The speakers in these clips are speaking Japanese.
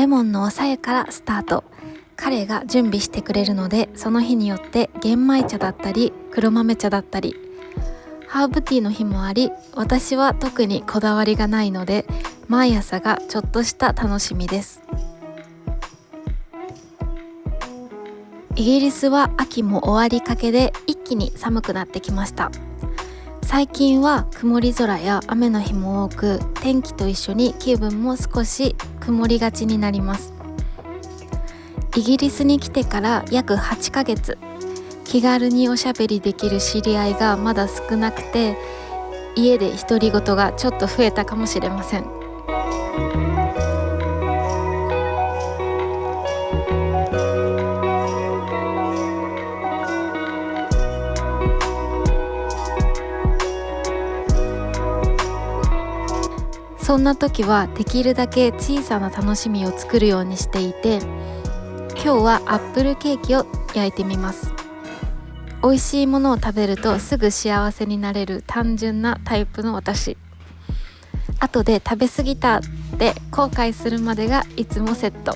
レモンのおさえからスタート。彼が準備してくれるので、その日によって玄米茶だったり黒豆茶だったりハーブティーの日もあり、私は特にこだわりがないので毎朝がちょっとした楽しみです。イギリスは秋も終わりかけで一気に寒くなってきました。最近は曇り空や雨の日も多く、天気と一緒に気分も少し曇りがちになります。イギリスに来てから約8ヶ月、気軽におしゃべりできる知り合いがまだ少なくて、家で独り言がちょっと増えたかもしれません。そんな時はできるだけ小さな楽しみを作るようにしていて、今日はアップルケーキを焼いてみます。美味しいものを食べるとすぐ幸せになれる単純なタイプの私。後で食べ過ぎたって後悔するまでがいつもセット。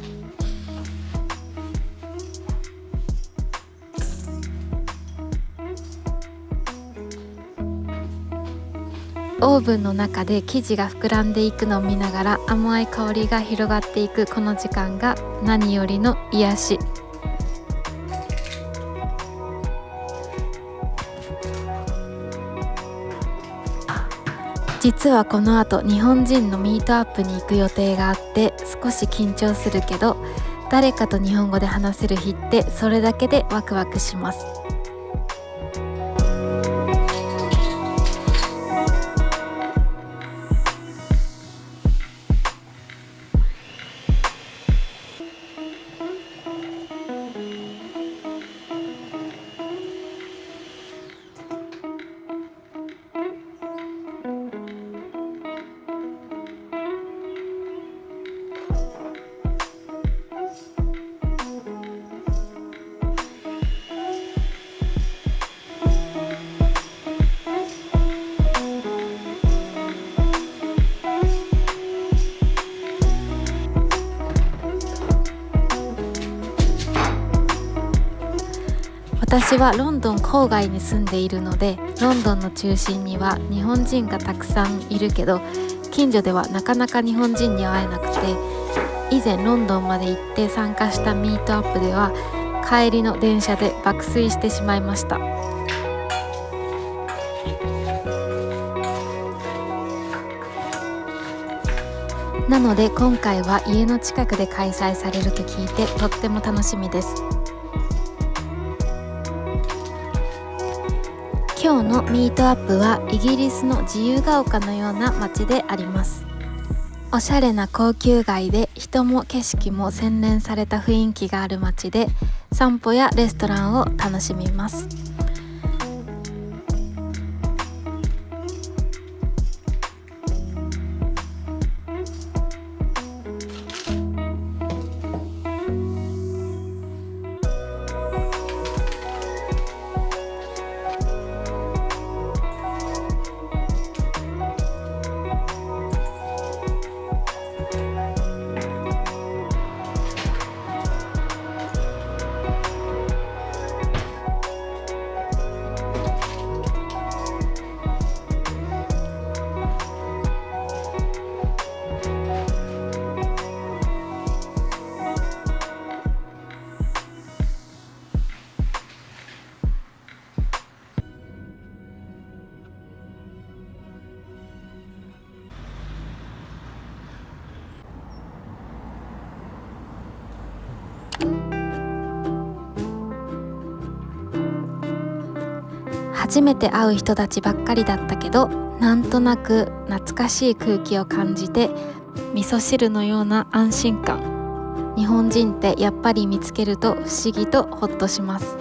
オーブンの中で生地が膨らんでいくのを見ながら甘い香りが広がっていくこの時間が何よりの癒し。実はこの後日本人のミートアップに行く予定があって、少し緊張するけど誰かと日本語で話せる日ってそれだけでワクワクします。私はロンドン郊外に住んでいるので、ロンドンの中心には日本人がたくさんいるけど、近所ではなかなか日本人に会えなくて、以前ロンドンまで行って参加したミートアップでは帰りの電車で爆睡してしまいました。なので今回は家の近くで開催されると聞いてとっても楽しみです。今日のミートアップはイギリスの自由が丘のような街であります。おしゃれな高級街で人も景色も洗練された雰囲気がある街で、散歩やレストランを楽しみます。初めて会う人たちばっかりだったけど、なんとなく懐かしい空気を感じて、味噌汁のような安心感。日本人ってやっぱり見つけると不思議とホッとします。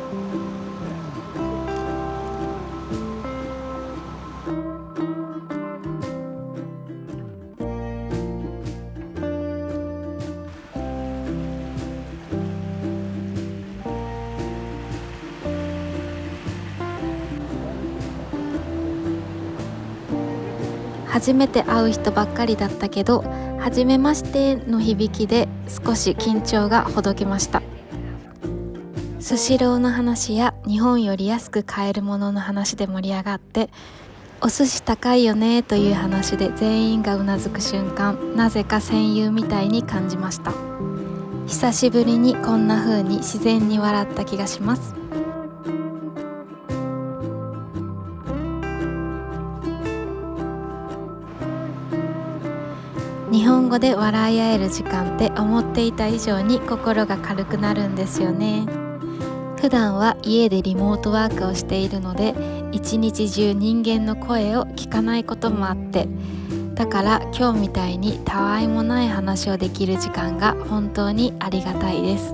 初めて会う人ばっかりだったけど、初めましての響きで少し緊張がほどけました。スシローの話や日本より安く買えるものの話で盛り上がって、お寿司高いよねという話で全員がうなずく瞬間、なぜか戦友みたいに感じました。久しぶりにこんな風に自然に笑った気がします。日本語で笑い合える時間って思っていた以上に心が軽くなるんですよね。普段は家でリモートワークをしているので、一日中人間の声を聞かないこともあって、だから今日みたいにたわいもない話をできる時間が本当にありがたいです。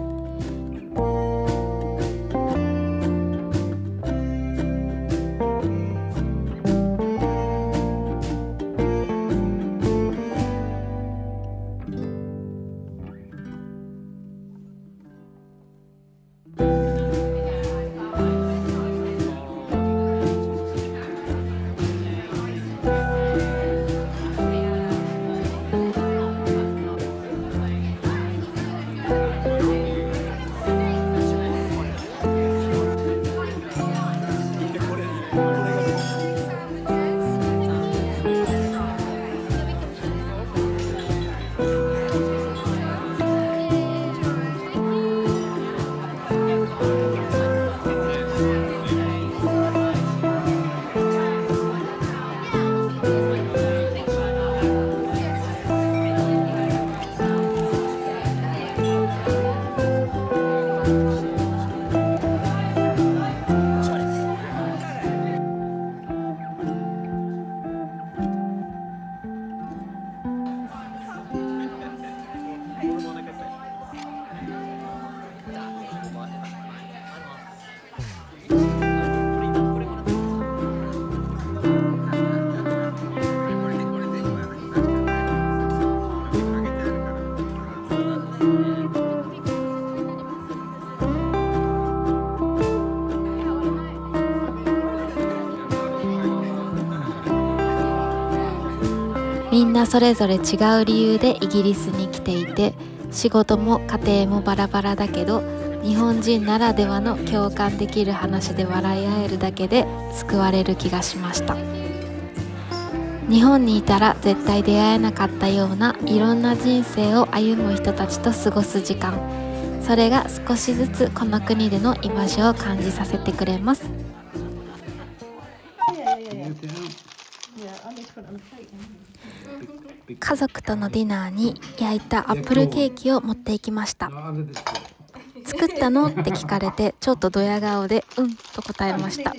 みんなそれぞれ違う理由でイギリスに来ていて、仕事も家庭もバラバラだけど、日本人ならではの共感できる話で笑い合えるだけで救われる気がしました。日本にいたら絶対出会えなかったようないろんな人生を歩む人たちと過ごす時間、それが少しずつこの国での居場所を感じさせてくれます。家族とのディナーに焼いたアップルケーキを持っていきました。作ったのって聞かれて、ちょっとドヤ顔でうんと答えました。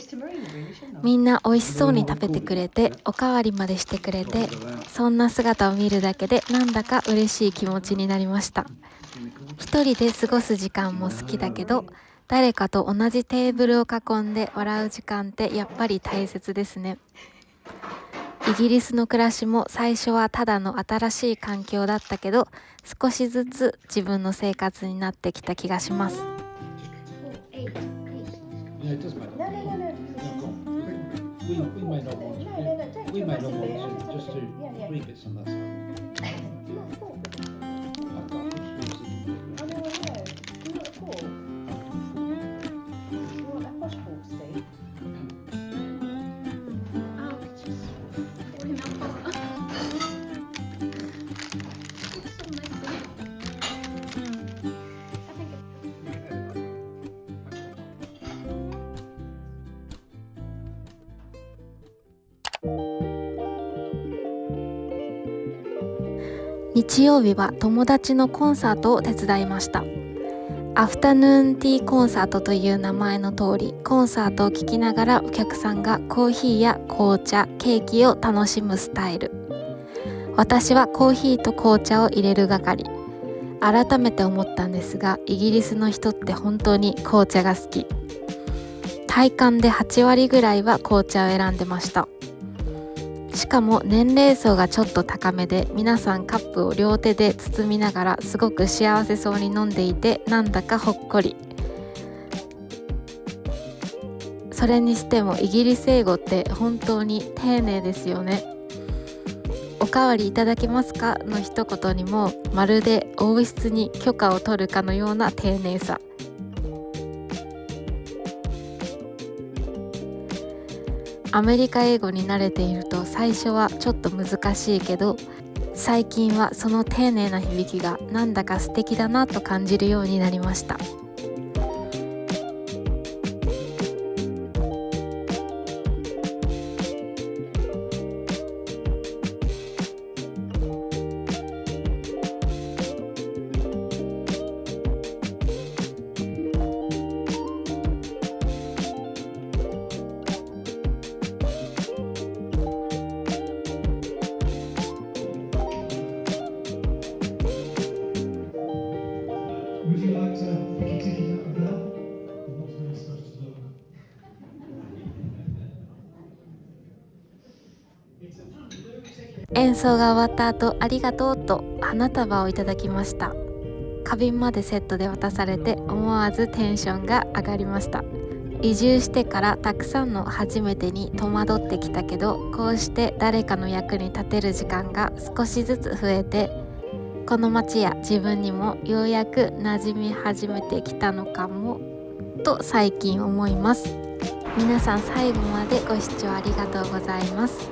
みんな美味しそうに食べてくれて、おかわりまでしてくれて、そんな姿を見るだけでなんだか嬉しい気持ちになりました。一人で過ごす時間も好きだけど、誰かと同じテーブルを囲んで笑う時間ってやっぱり大切ですね。イギリスの暮らしも最初はただの新しい環境だったけど、少しずつ自分の生活になってきた気がします。日曜日は友達のコンサートを手伝いました。アフタヌーンティーコンサートという名前の通り、コンサートを聴きながらお客さんがコーヒーや紅茶、ケーキを楽しむスタイル。私はコーヒーと紅茶を入れる係。改めて思ったんですが、イギリスの人って本当に紅茶が好き。体感で8割ぐらいは紅茶を選んでました。しかも年齢層がちょっと高めで、皆さんカップを両手で包みながらすごく幸せそうに飲んでいて、なんだかほっこり。それにしてもイギリス英語って本当に丁寧ですよね。かわりいただけますかの一言にもまるで王室に許可を取るかのような丁寧さ。アメリカ英語に慣れていると最初はちょっと難しいけど、最近はその丁寧な響きがなんだか素敵だなと感じるようになりました。Would you like to continue that with that? I'm not really supposed to do that. 演奏が終わった後、ありがとうと花束をいただきました。花瓶までセットで渡されて思わずテンションが上がりました。移住してからたくさんの初めてに戸惑ってきたけど、こうして誰かの役に立てる時間が少しずつ増えて、この街や自分にもようやく馴染み始めてきたのかもと最近思います。皆さん最後までご視聴ありがとうございます。